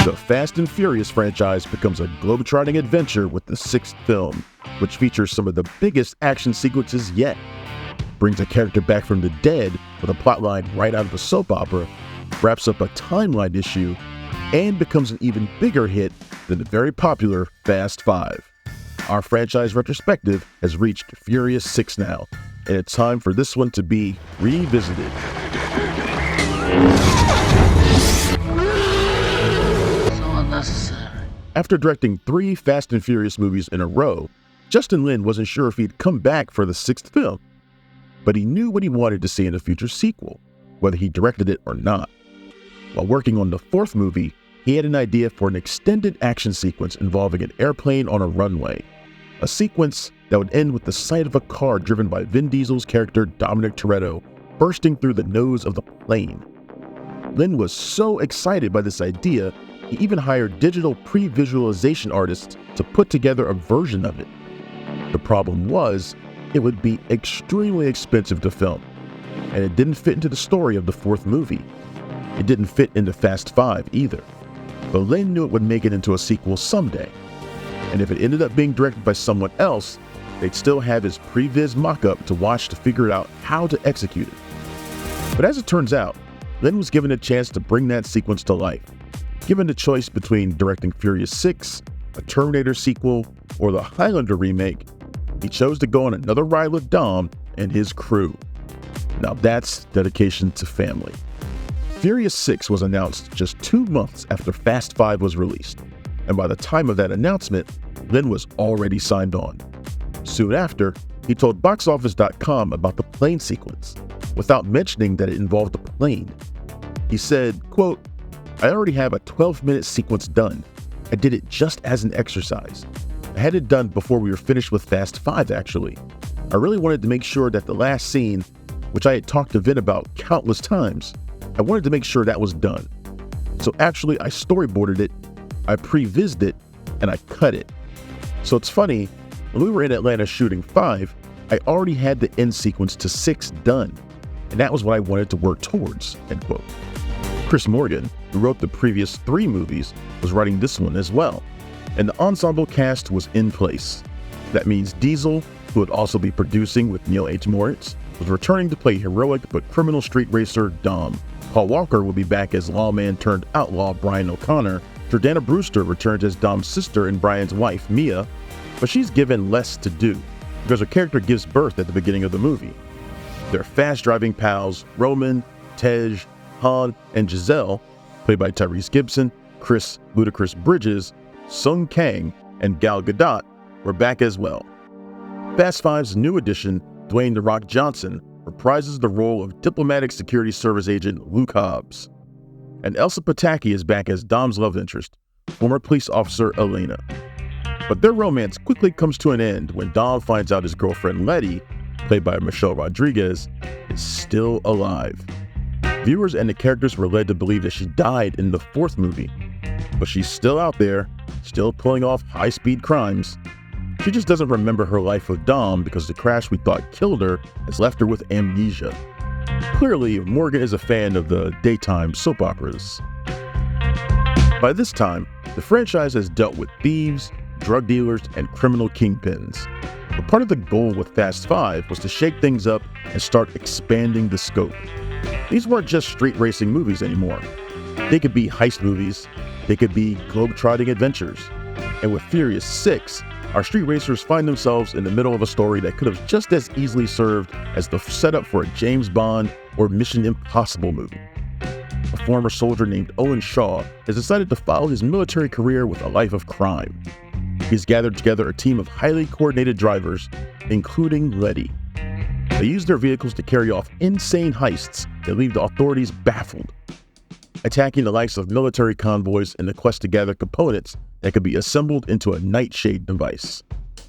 The Fast and Furious franchise becomes a globetrotting adventure with the sixth film, which features some of the biggest action sequences yet. Brings a character back from the dead with a plotline right out of a soap opera, wraps up a timeline issue, and becomes an even bigger hit than the very popular Fast 5. Our franchise retrospective has reached Furious 6 now, and it's time for this one to be revisited. After directing 3 Fast and Furious movies in a row, Justin Lin wasn't sure if he'd come back for the 6th film, but he knew what he wanted to see in a future sequel, whether he directed it or not. While working on the 4th movie, he had an idea for an extended action sequence involving an airplane on a runway, a sequence that would end with the sight of a car driven by Vin Diesel's character Dominic Toretto bursting through the nose of the plane. Lin was so excited by this idea, he even hired digital pre-visualization artists to put together a version of it. The problem was, it would be extremely expensive to film, and it didn't fit into the story of the 4th movie. It didn't fit into Fast 5 either, but Lin knew it would make it into a sequel someday, and if it ended up being directed by someone else, they'd still have his previs mock-up to watch to figure out how to execute it. But as it turns out, Lin was given a chance to bring that sequence to life. Given the choice between directing Furious 6, a Terminator sequel, or the Highlander remake, he chose to go on another ride with Dom and his crew. Now that's dedication to family. Furious 6 was announced just 2 months after Fast 5 was released, and by the time of that announcement, Lin was already signed on. Soon after, he told BoxOffice.com about the plane sequence, without mentioning that it involved a plane. He said, quote, "I already have a 12-minute sequence done. I did it just as an exercise. I had it done before we were finished with Fast 5, actually. I really wanted to make sure that the last scene, which I had talked to Vin about countless times, I wanted to make sure that was done. So actually, I storyboarded it, I pre-vised it, and I cut it. So it's funny, when we were in Atlanta shooting 5, I already had the end sequence to 6 done, and that was what I wanted to work towards," end quote. Chris Morgan, who wrote the previous 3 movies, was writing this one as well, and the ensemble cast was in place. That means Diesel, who would also be producing with Neil H. Moritz, was returning to play heroic but criminal street racer Dom. Paul Walker will be back as lawman turned outlaw Brian O'Connor. Jordana Brewster returns as Dom's sister and Brian's wife, Mia, but she's given less to do because her character gives birth at the beginning of the movie. Their fast-driving pals, Roman, Tej, Han, and Giselle, played by Tyrese Gibson, Chris Ludacris Bridges, Sung Kang, and Gal Gadot, were back as well. Fast 5's new addition, Dwayne "The Rock" Johnson, reprises the role of diplomatic security service agent Luke Hobbs. And Elsa Pataki is back as Dom's love interest, former police officer Elena. But their romance quickly comes to an end when Dom finds out his girlfriend Letty, played by Michelle Rodriguez, is still alive. Viewers and the characters were led to believe that she died in the 4th movie, but she's still out there, still pulling off high-speed crimes. She just doesn't remember her life with Dom because the crash we thought killed her has left her with amnesia. Clearly, Morgan is a fan of the daytime soap operas. By this time, the franchise has dealt with thieves, drug dealers, and criminal kingpins. But part of the goal with Fast 5 was to shake things up and start expanding the scope. These weren't just street racing movies anymore. They could be heist movies, they could be globe-trotting adventures. And with Furious 6, our street racers find themselves in the middle of a story that could have just as easily served as the setup for a James Bond or Mission Impossible movie. A former soldier named Owen Shaw has decided to follow his military career with a life of crime. He's gathered together a team of highly coordinated drivers, including Letty. They use their vehicles to carry off insane heists that leave the authorities baffled, attacking the likes of military convoys in the quest to gather components that could be assembled into a nightshade device,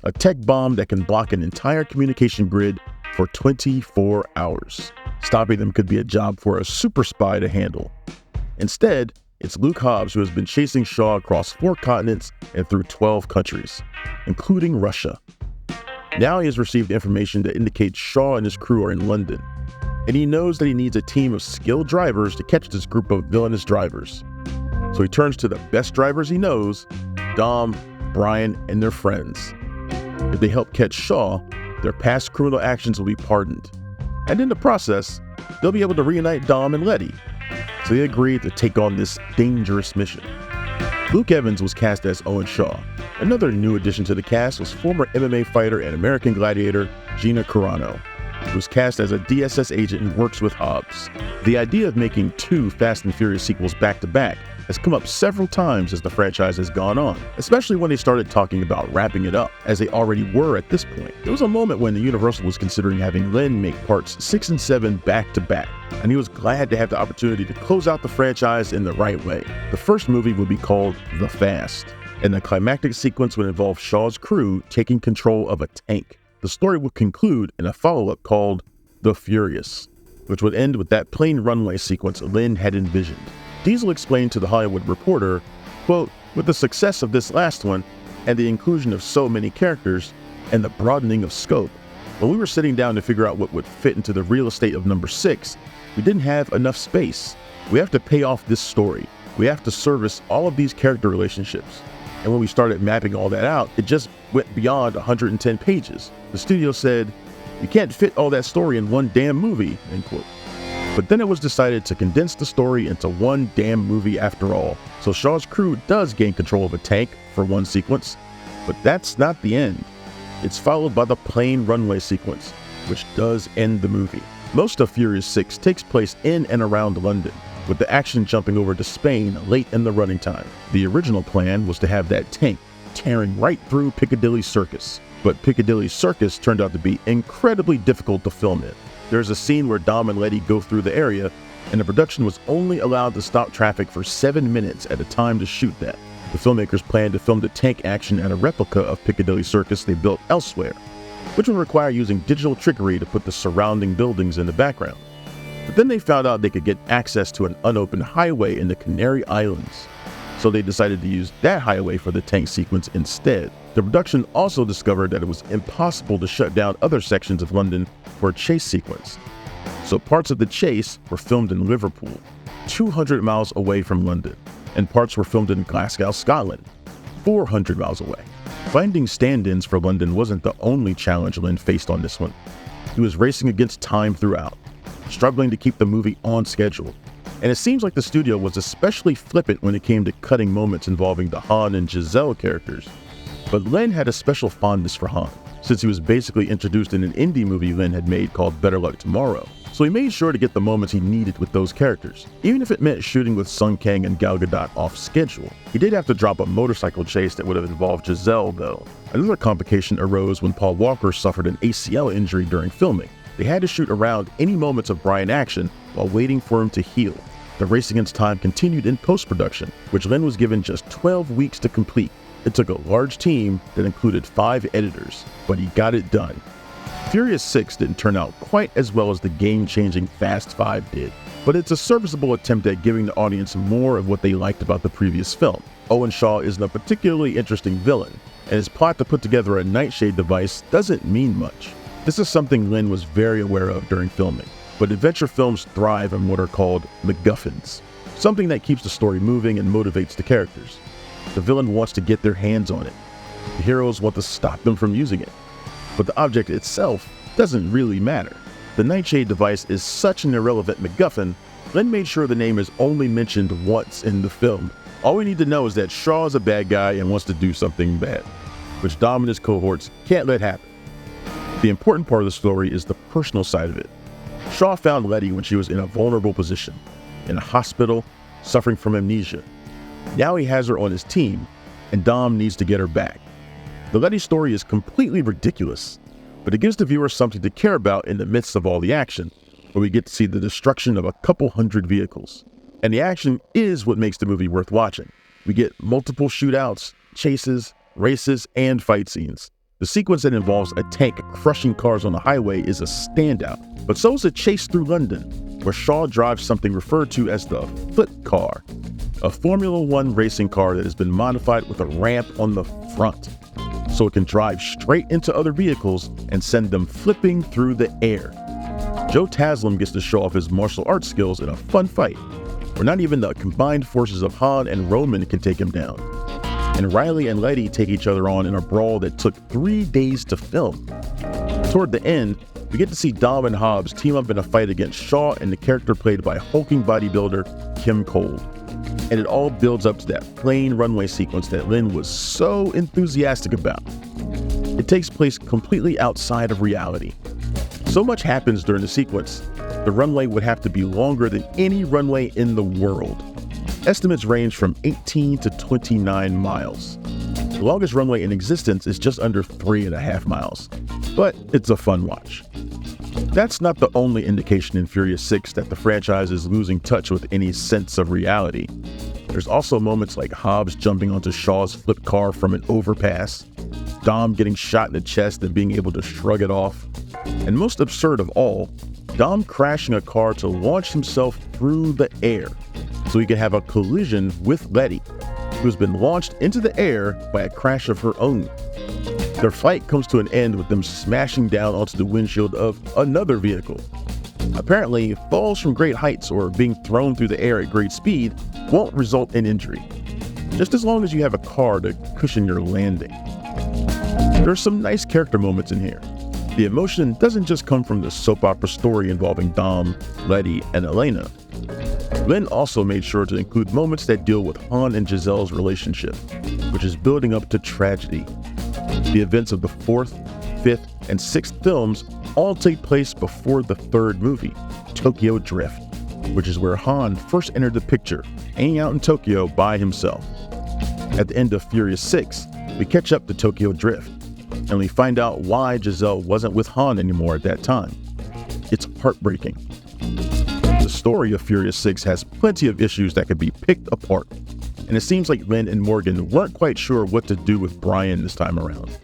a tech bomb that can block an entire communication grid for 24 hours. Stopping them could be a job for a super spy to handle. Instead, it's Luke Hobbs who has been chasing Shaw across 4 continents and through 12 countries, including Russia. Now he has received information that indicates Shaw and his crew are in London, and he knows that he needs a team of skilled drivers to catch this group of villainous drivers. So he turns to the best drivers he knows, Dom, Brian, and their friends. If they help catch Shaw, their past criminal actions will be pardoned. And in the process, they'll be able to reunite Dom and Letty. So they agreed to take on this dangerous mission. Luke Evans was cast as Owen Shaw. Another new addition to the cast was former MMA fighter and American Gladiator Gina Carano, who was cast as a DSS agent who works with Hobbs. The idea of making 2 Fast and Furious sequels back-to-back has come up several times as the franchise has gone on, especially when they started talking about wrapping it up, as they already were at this point. There was a moment when Universal was considering having Lin make parts 6 and 7 back-to-back, and he was glad to have the opportunity to close out the franchise in the right way. The first movie would be called The Fast, and the climactic sequence would involve Shaw's crew taking control of a tank. The story would conclude in a follow-up called The Furious, which would end with that plane runway sequence Lin had envisioned. Diesel explained to The Hollywood Reporter, quote, "With the success of this last one, and the inclusion of so many characters, and the broadening of scope, when we were sitting down to figure out what would fit into the real estate of number 6, we didn't have enough space. We have to pay off this story. We have to service all of these character relationships." And when we started mapping all that out, it just went beyond 110 pages. The studio said, "You can't fit all that story in one damn movie," end quote. But then it was decided to condense the story into one damn movie after all. So Shaw's crew does gain control of a tank for one sequence, but that's not the end. It's followed by the plane runway sequence, which does end the movie. Most of Furious 6 takes place in and around London, with the action jumping over to Spain late in the running time. The original plan was to have that tank tearing right through Piccadilly Circus, but Piccadilly Circus turned out to be incredibly difficult to film in. There's a scene where Dom and Letty go through the area, and the production was only allowed to stop traffic for 7 minutes at a time to shoot that. The filmmakers planned to film the tank action at a replica of Piccadilly Circus they built elsewhere, which would require using digital trickery to put the surrounding buildings in the background. But then they found out they could get access to an unopened highway in the Canary Islands, so they decided to use that highway for the tank sequence instead. The production also discovered that it was impossible to shut down other sections of London for a chase sequence. So parts of the chase were filmed in Liverpool, 200 miles away from London, and parts were filmed in Glasgow, Scotland, 400 miles away. Finding stand-ins for London wasn't the only challenge Lin faced on this one. He was racing against time throughout, struggling to keep the movie on schedule. And it seems like the studio was especially flippant when it came to cutting moments involving the Han and Giselle characters. But Lin had a special fondness for Han, since he was basically introduced in an indie movie Lin had made called Better Luck Tomorrow. So he made sure to get the moments he needed with those characters, even if it meant shooting with Sung Kang and Gal Gadot off schedule. He did have to drop a motorcycle chase that would have involved Giselle, though. Another complication arose when Paul Walker suffered an ACL injury during filming. They had to shoot around any moments of Brian action while waiting for him to heal. The race against time continued in post-production, which Lin was given just 12 weeks to complete. It took a large team that included 5 editors, but he got it done. Furious 6 didn't turn out quite as well as the game-changing Fast 5 did, but it's a serviceable attempt at giving the audience more of what they liked about the previous film. Owen Shaw isn't a particularly interesting villain, and his plot to put together a nightshade device doesn't mean much. This is something Lin was very aware of during filming, but adventure films thrive on what are called MacGuffins, something that keeps the story moving and motivates the characters. The villain wants to get their hands on it. The heroes want to stop them from using it. But the object itself doesn't really matter. The Nightshade device is such an irrelevant MacGuffin, Lin made sure the name is only mentioned once in the film. All we need to know is that Shaw is a bad guy and wants to do something bad, which Dom and his cohorts can't let happen. The important part of the story is the personal side of it. Shaw found Letty when she was in a vulnerable position, in a hospital, suffering from amnesia. Now he has her on his team, and Dom needs to get her back. The Letty story is completely ridiculous, but it gives the viewer something to care about in the midst of all the action, where we get to see the destruction of a couple hundred vehicles. And the action is what makes the movie worth watching. We get multiple shootouts, chases, races, and fight scenes. The sequence that involves a tank crushing cars on the highway is a standout, but so is a chase through London, where Shaw drives something referred to as the foot car, a Formula One racing car that has been modified with a ramp on the front, so it can drive straight into other vehicles and send them flipping through the air. Joe Taslim gets to show off his martial arts skills in a fun fight. where not even the combined forces of Han and Roman can take him down. And Riley and Letty take each other on in a brawl that took 3 days to film. Toward the end, we get to see Dom and Hobbs team up in a fight against Shaw and the character played by hulking bodybuilder Kim Cole. And it all builds up to that plane runway sequence that Lin was so enthusiastic about. It takes place completely outside of reality. So much happens during the sequence, the runway would have to be longer than any runway in the world. Estimates range from 18 to 29 miles. The longest runway in existence is just under 3.5 miles, but it's a fun watch. That's not the only indication in Furious 6 that the franchise is losing touch with any sense of reality. There's also moments like Hobbs jumping onto Shaw's flipped car from an overpass, Dom getting shot in the chest and being able to shrug it off, and most absurd of all, Dom crashing a car to launch himself through the air so he can have a collision with Letty, who's been launched into the air by a crash of her own. Their fight comes to an end with them smashing down onto the windshield of another vehicle. Apparently, falls from great heights or being thrown through the air at great speed won't result in injury, just as long as you have a car to cushion your landing. There's some nice character moments in here. The emotion doesn't just come from the soap opera story involving Dom, Letty, and Elena. Lin also made sure to include moments that deal with Han and Giselle's relationship, which is building up to tragedy. The events of the 4th, 5th, and 6th films all take place before the 3rd movie, Tokyo Drift, which is where Han first entered the picture, hanging out in Tokyo by himself. At the end of Furious 6, we catch up to Tokyo Drift, and we find out why Giselle wasn't with Han anymore at that time. It's heartbreaking. The story of Furious 6 has plenty of issues that could be picked apart, and it seems like Lin and Morgan weren't quite sure what to do with Brian this time around.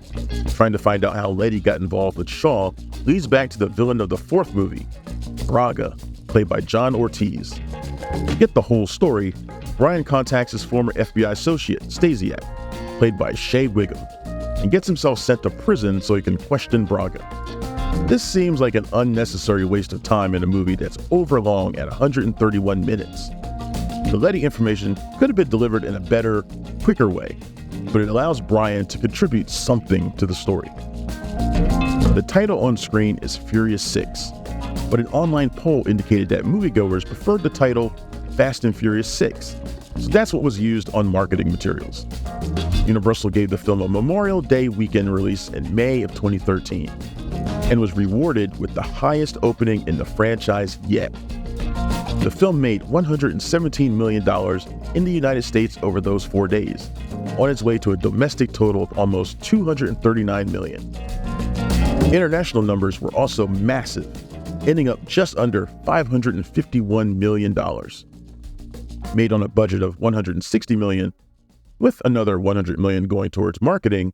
Trying to find out how Letty got involved with Shaw leads back to the villain of the 4th movie, Braga, played by John Ortiz. To get the whole story, Brian contacts his former FBI associate, Stasiak, played by Shea Wiggum, and gets himself sent to prison so he can question Braga. This seems like an unnecessary waste of time in a movie that's overlong at 131 minutes. The Letty information could have been delivered in a better, quicker way, but it allows Brian to contribute something to the story. The title on screen is Furious 6, but an online poll indicated that moviegoers preferred the title Fast and Furious 6, so that's what was used on marketing materials. Universal gave the film a Memorial Day weekend release in May of 2013, and was rewarded with the highest opening in the franchise yet. The film made $117 million in the United States over those 4 days, on its way to a domestic total of almost $239 million. International numbers were also massive, ending up just under $551 million. Made on a budget of $160 million, with another $100 million going towards marketing,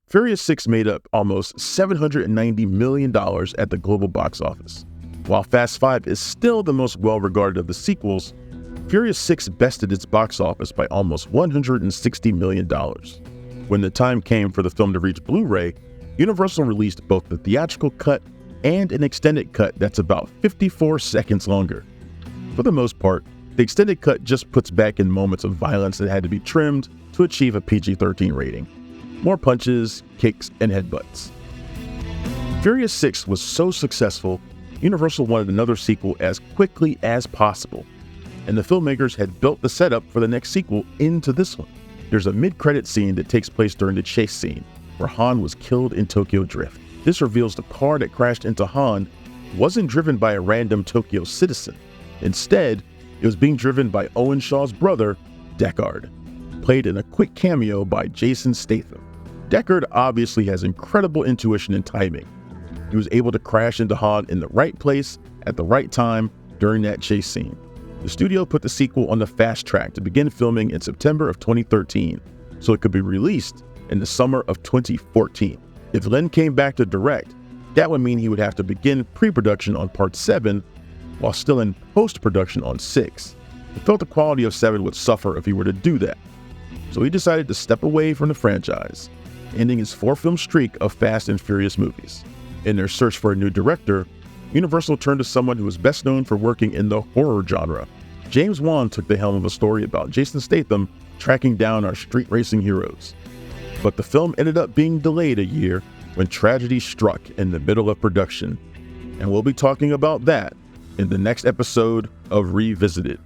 Furious 6 made up almost $790 million at the global box office. While Fast 5 is still the most well-regarded of the sequels, Furious 6 bested its box office by almost $160 million. When the time came for the film to reach Blu-ray, Universal released both the theatrical cut and an extended cut that's about 54 seconds longer. For the most part, the extended cut just puts back in moments of violence that had to be trimmed to achieve a PG-13 rating. More punches, kicks, and headbutts. Furious 6 was so successful, Universal wanted another sequel as quickly as possible, and the filmmakers had built the setup for the next sequel into this one. There's a mid-credit scene that takes place during the chase scene, where Han was killed in Tokyo Drift. This reveals the car that crashed into Han wasn't driven by a random Tokyo citizen. Instead, it was being driven by Owen Shaw's brother, Deckard, played in a quick cameo by Jason Statham. Deckard obviously has incredible intuition and timing. He was able to crash into Han in the right place at the right time during that chase scene. The studio put the sequel on the fast track to begin filming in September of 2013, so it could be released in the summer of 2014. If Lin came back to direct, that would mean he would have to begin pre-production on Part 7 while still in post-production on 6. He felt the quality of 7 would suffer if he were to do that, so he decided to step away from the franchise, ending his 4-film streak of Fast and Furious movies. In their search for a new director, Universal turned to someone who was best known for working in the horror genre, James Wan took the helm of a story about Jason Statham tracking down our street racing heroes. But the film ended up being delayed a year when tragedy struck in the middle of production. And we'll be talking about that in the next episode of Revisited.